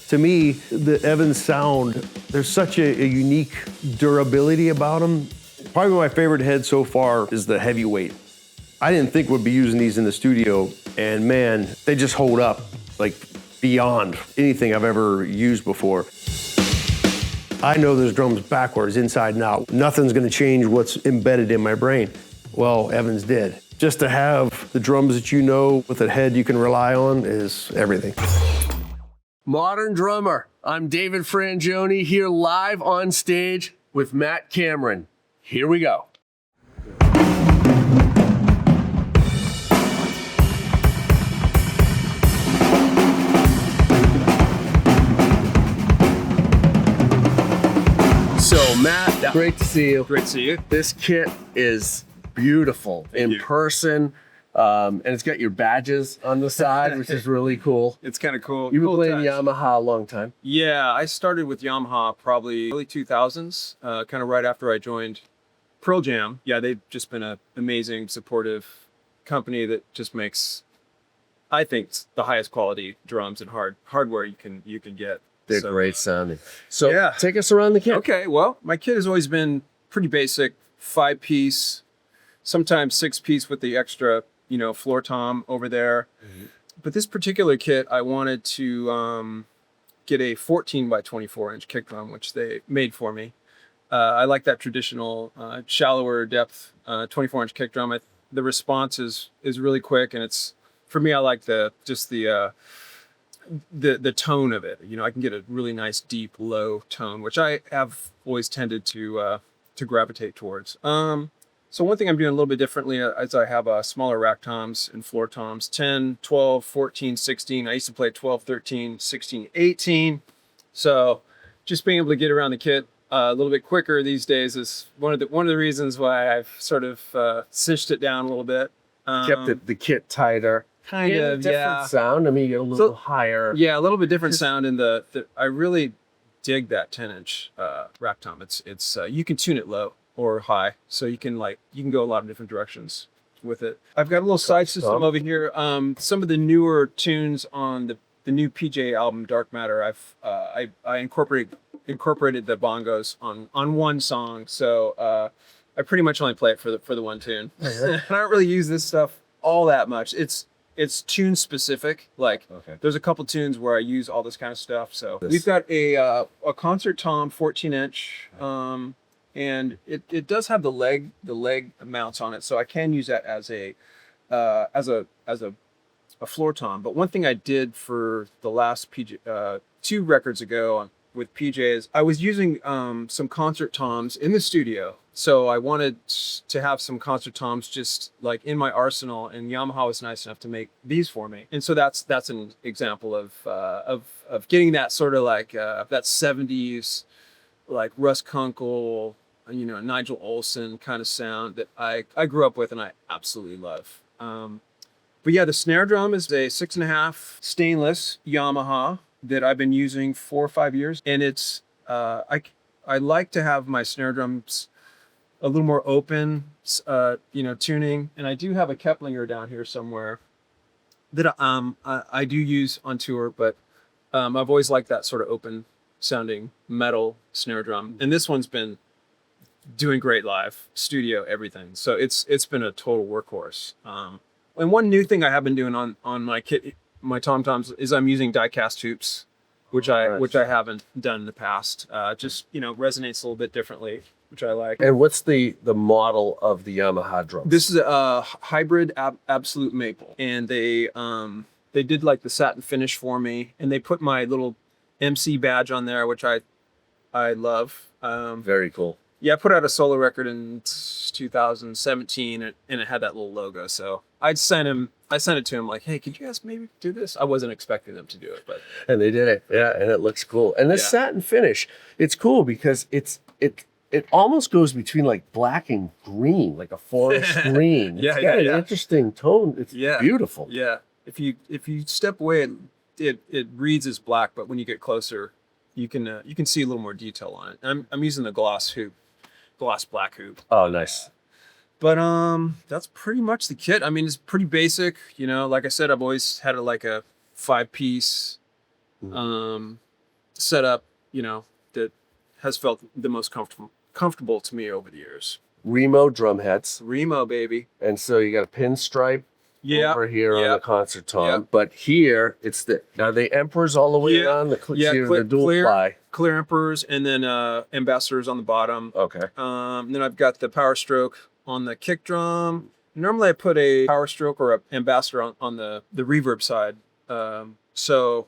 To me, the Evans sound, there's such a unique durability about them. Probably my favorite head so far is the heavyweight. I didn't think we'd be using these in the studio, and man, they just hold up like beyond anything I've ever used before. I know those drums backwards, inside and out. Nothing's gonna change what's embedded in my brain. Well, Evans did. Just to have the drums that you know with a head you can rely on is everything. Modern Drummer. I'm David Frangioni here live on stage with Matt Cameron. Here we go. So Matt, great to see you. Great to see you. This kit is beautiful in person. And it's got your badges on the side, which is really cool. It's kind of cool. You've been cool playing touch. Yamaha a long time. Yeah, I started with Yamaha probably early 2000s, kind of right after I joined Pearl Jam. Yeah, they've just been an amazing, supportive company that just makes, I think, the highest quality drums and hardware you can get. They're So, great sounding. So yeah. take us around the kit. Okay, well, my kit has always been pretty basic, 5-piece, sometimes 6-piece with the extra, floor tom over there. Mm-hmm. But this particular kit, I wanted to get a 14 by 24 inch kick drum, which they made for me. I like that traditional, shallower depth 24 inch kick drum. The response is really quick, and it's, for me, I like the tone of it. I can get a really nice deep low tone, which I have always tended to gravitate towards. So one thing I'm doing a little bit differently is I have smaller rack toms and floor toms, 10, 12, 14, 16. I used to play 12, 13, 16, 18. So just being able to get around the kit a little bit quicker these days is one of the reasons why I've sort of cinched it down a little bit. Kept the kit tighter. Kind of, different sound. I mean, you get a little higher. Yeah, a little bit different sound in I really dig that 10-inch rack tom. It's you can tune it low or high, so you can go a lot of different directions with it. I've got a little side system over here. Some of the newer tunes on the new PJ album, Dark Matter, I incorporated the bongos on one song, so I pretty much only play it for the one tune. I don't really use this stuff all that much. It's tune specific. There's a couple tunes where I use all this kind of stuff. So we've got a concert tom 14-inch. And it does have the leg mounts on it, so I can use that as a floor tom. But one thing I did for the last PJ 2 records ago with PJs, I was using some concert toms in the studio. So I wanted to have some concert toms just like in my arsenal, and Yamaha was nice enough to make these for me. And so that's an example of getting that sort of that 70s like Russ Kunkel, Nigel Olsson kind of sound that I grew up with and I absolutely love. But yeah, the snare drum is a 6.5 stainless Yamaha that I've been using 4 or 5 years. And it's, I like to have my snare drums a little more open, tuning. And I do have a Keplinger down here somewhere that I do use on tour, but I've always liked that sort of open sounding metal snare drum. And this one's been doing great live, studio, everything. So it's been a total workhorse. And one new thing I have been doing on my kit, my tom-toms, is I'm using die-cast hoops, which I haven't done in the past. Just resonates a little bit differently, which I like. And what's the model of the Yamaha drum? This is a hybrid absolute maple, and they did like the satin finish for me, and they put my little MC badge on there, which I love. Very cool. Yeah, I put out a solo record in 2017, and it had that little logo. So I sent it to him like, hey, could you guys maybe do this? I wasn't expecting them to do it, but and they did it. Yeah, and it looks cool. And this satin finish, it's cool because it almost goes between like black and green, like a forest green. It's got an interesting tone. It's beautiful. Yeah. If you step away, it reads as black, but when you get closer, you can see a little more detail on it. I'm using the gloss black hoop. Oh, nice. But that's pretty much the kit. I mean, it's pretty basic. Like I said, I've always had a 5-piece. setup, that has felt the most comfortable to me over the years. Remo drum heads. Remo, baby. And so you got a pinstripe over here on the concert tom. But here, are they emperors all the way around? The dual ply. Clear emperors, and then ambassadors on the bottom. Okay. Then I've got the power stroke on the kick drum. Normally I put a power stroke or an ambassador on the reverb side. So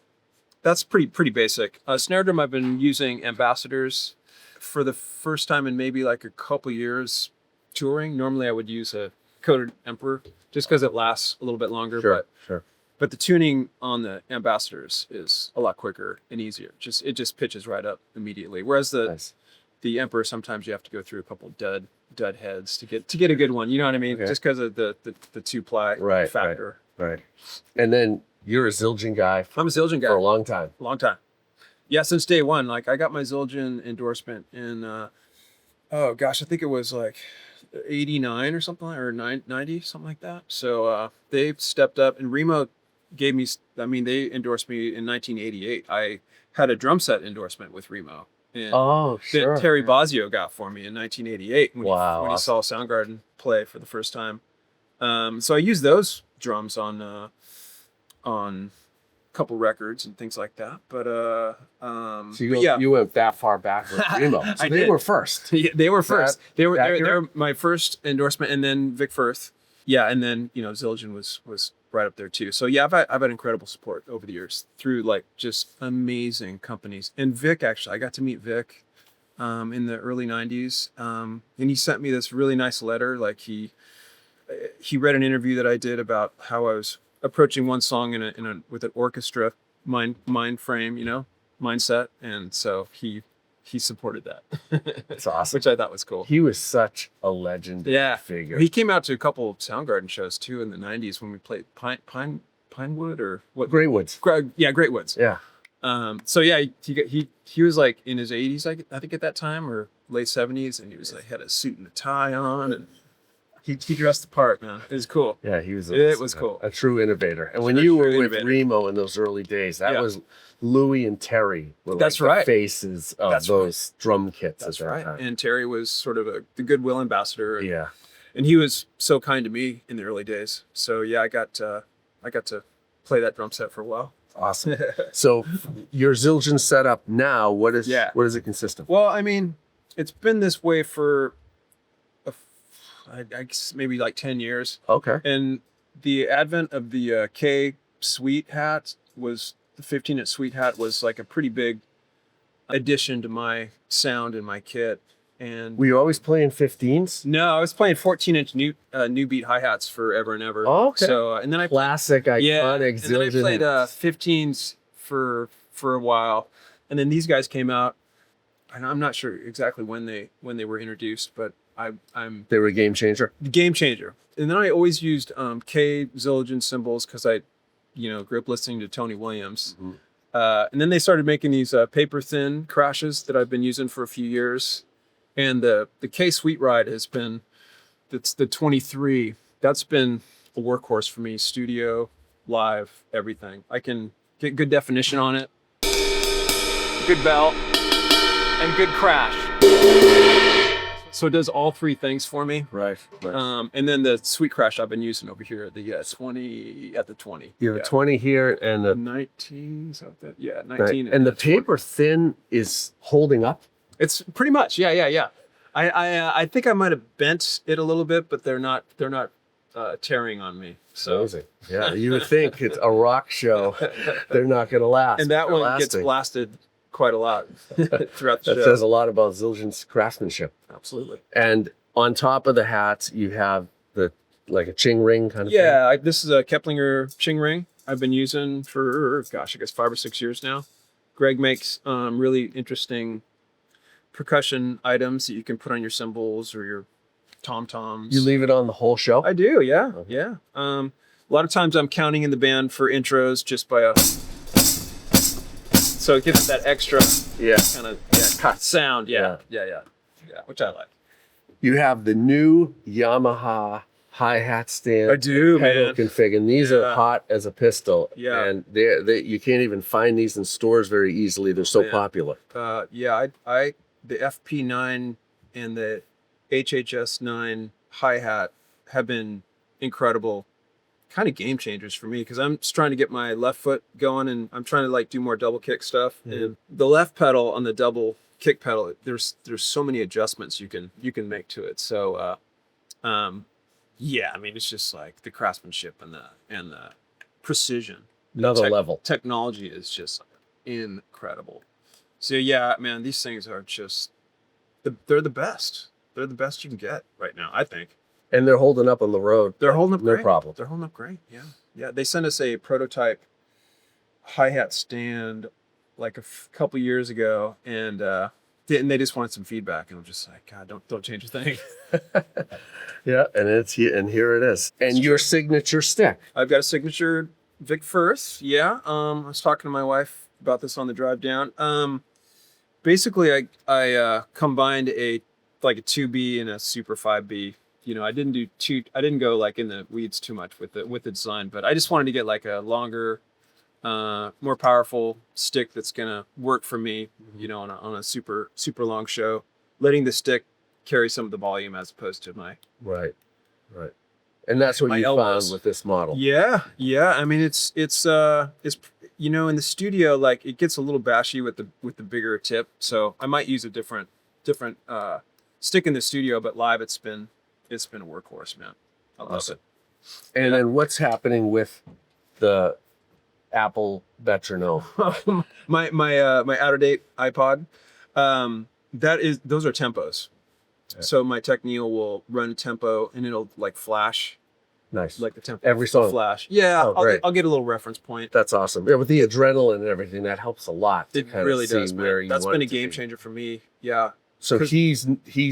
that's pretty basic. Snare drum, I've been using ambassadors for the first time in maybe like a couple years touring. Normally I would use a coated emperor just because it lasts a little bit longer. Sure. But the tuning on the ambassadors is a lot quicker and easier. It just pitches right up immediately. Whereas the emperor, sometimes you have to go through a couple dud heads to get a good one. You know what I mean? Okay. Just because of the 2-ply factor. Right. And then you're a Zildjian guy. I'm a Zildjian guy for a long time. Yeah, since day one. Like I got my Zildjian endorsement in I think it was like 89 or something, or 90, something like that. So they've stepped up, and Remo gave me, they endorsed me in 1988. I had a drum set endorsement with Remo. And that Terry Bozzio got for me in 1988 when he saw Soundgarden play for the first time. So I used those drums on a couple records and things like that. But you went that far back with Remo. So they were first. Yeah, they were first. They were my first endorsement, and then Vic Firth. Yeah, and then Zildjian was right up there too. So yeah, I've had incredible support over the years through like just amazing companies. And Vic, actually, I got to meet Vic in the early 90s, and he sent me this really nice letter. Like he read an interview that I did about how I was approaching one song with an orchestra mind frame, mindset, and so he supported that. That's awesome. Which I thought was cool. He was such a legend figure. He came out to a couple of Soundgarden shows too in the 90s when we played Pinewood or what? Great Woods. Great Woods. Yeah. So yeah, he was like in his 80s, I think at that time, or late 70s, and he was like had a suit and a tie on, and he dressed the part, man. It was cool. Yeah, he was. It was cool. A true innovator. And when you were with Remo in those early days, that was Louis and Terry were like the faces of those drum kits at that time. And Terry was sort of the goodwill ambassador. Yeah. And he was so kind to me in the early days. So yeah, I got to play that drum set for a while. Awesome. So your Zildjian setup now, what does it consist of? Well, it's been this way for I guess maybe like 10 years. Okay. And the advent of the K Suite hat the 15-inch Suite hat was like a pretty big addition to my sound and my kit. And were you always playing 15s? No, I was playing 14-inch new beat hi-hats forever and ever. Oh, okay. So and then I classic iconic Zildjian. And then I played 15s for a while, and then these guys came out, and I'm not sure exactly when they were introduced, but they were a game changer. Game changer. And then I always used K Zildjian cymbals because I, grew up listening to Tony Williams. Mm-hmm. And then they started making these paper thin crashes that I've been using for a few years. And the K Sweet Ride that's the 23. That's been a workhorse for me. Studio, live, everything. I can get good definition on it, good bell, and good crash. So it does all three things for me. Right. And then the Sweet Crash I've been using over here at the 20 at the 20. You have a 20 here and a 19. So that 19. Right. And the paper thin is holding up. It's pretty much, yeah. I think I might have bent it a little bit, but they're not tearing on me. So amazing. Yeah, you would think it's a rock show. They're not going to last. And that one gets blasted quite a lot throughout the show. That says a lot about Zildjian's craftsmanship. Absolutely. And on top of the hats, you have like a ching ring kind of thing. Yeah, this is a Keplinger ching ring I've been using for, I guess 5 or 6 years now. Greg makes really interesting percussion items that you can put on your cymbals or your tom-toms. You leave it on the whole show? I do, yeah. Okay. Yeah. A lot of times I'm counting in the band for intros just by so it gives it that extra kind of sound. Yeah, which I like. You have the new Yamaha hi-hat stand. I do, pedal man. config, and these are hot as a pistol. Yeah. And you can't even find these in stores very easily. They're so popular. Yeah, the FP9 and the HHS9 hi-hat have been incredible, kind of game changers for me, because I'm just trying to get my left foot going, and I'm trying to like do more double kick stuff. And the left pedal on the double kick pedal, there's so many adjustments you can make to it. So yeah, I mean, it's just like the craftsmanship and the precision. Another level. Technology is just incredible. So yeah, man, these things are just they're the best. They're the best you can get right now, I think. And they're holding up on the road. They're holding up great. No problem. They're holding up great. Yeah. Yeah. They sent us a prototype hi-hat stand like a couple years ago, and they just wanted some feedback, and I'm just like, God, don't change a thing. Yeah, and here it is. And your signature stick. I've got a signature Vic Firth. Yeah. I was talking to my wife about this on the drive down. Basically, I combined a 2B and a Super 5B. You know, I didn't go like in the weeds too much with the design, but I just wanted to get like a longer, more powerful stick that's gonna work for me. You know, on a super long show, letting the stick carry some of the volume as opposed to my right. And that's what you found with this model. Yeah. I mean, it's you know, in the studio, like it gets a little bashy with the bigger tip, so I might use a different stick in the studio, but live it's been a workhorse, man. I love it. And then what's happening with the Apple metronome? my out of date iPod, those are tempos. Yeah. So my Technial will run tempo and it'll like flash. Nice. Like the tempo. Every song. Flash. Yeah. Oh, I'll get a little reference point. That's awesome. Yeah, with the adrenaline and everything, that helps a lot. It really does, man. That's been a game changer for me. Yeah. So he's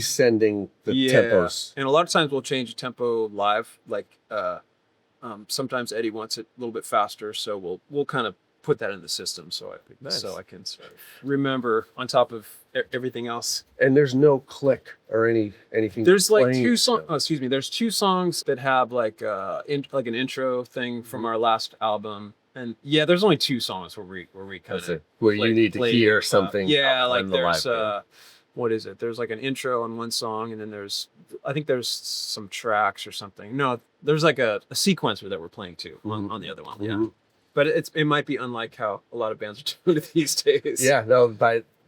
sending the tempos. And a lot of times we'll change the tempo live. Like sometimes Eddie wants it a little bit faster, so we'll kind of put that in the system so I can sort of remember on top of everything else. And there's no click or anything. There's like two songs. Oh, excuse me. There's two songs that have like like an intro thing from our last album. And yeah, there's only two songs where we kind of you need to hear something. Yeah, like there's what is it? There's like an intro on one song, and then I think there's some tracks or something. No, there's like a sequencer that we're playing too on the other one. Yeah. Mm-hmm. But it might be unlike how a lot of bands are doing it these days. Yeah, no,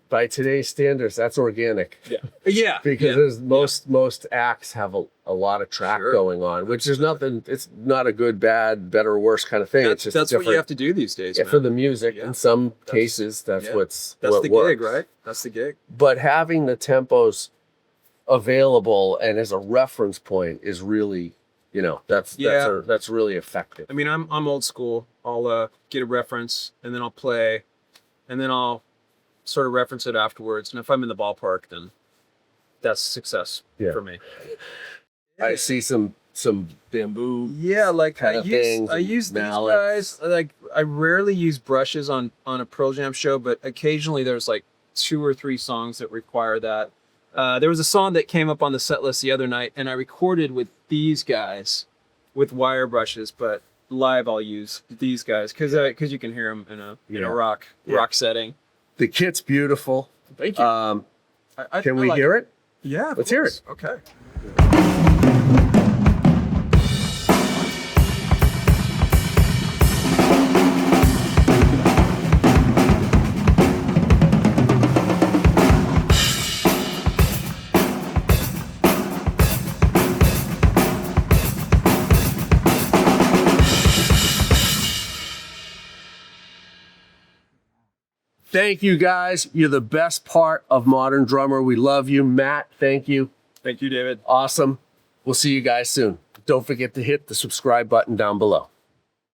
by today's standards, that's organic. Yeah. Because most acts have a lot of track going on, which is nothing. It's not a good, bad, better, worse kind of thing. That's what you have to do these days. Yeah, for the music. Yeah. In some cases, that's what the works. Gig, right? That's the gig. But having the tempos available and as a reference point is really, that's really effective. I mean, I'm old school. I'll get a reference and then I'll play, and then I'll sort of reference it afterwards. And if I'm in the ballpark, then that's success for me. I see some bamboo. Yeah, like I use these guys. Like I rarely use brushes on a Pearl Jam show, but occasionally there's like 2 or 3 songs that require that. There was a song that came up on the set list the other night, and I recorded with these guys with wire brushes, but live I'll use these guys because you can hear them in a rock setting. The kit's beautiful. Thank you. Can we hear it? Yeah, let's hear it. Okay. Thank you, guys. You're the best part of Modern Drummer. We love you. Matt, thank you. Thank you, David. Awesome. We'll see you guys soon. Don't forget to hit the subscribe button down below.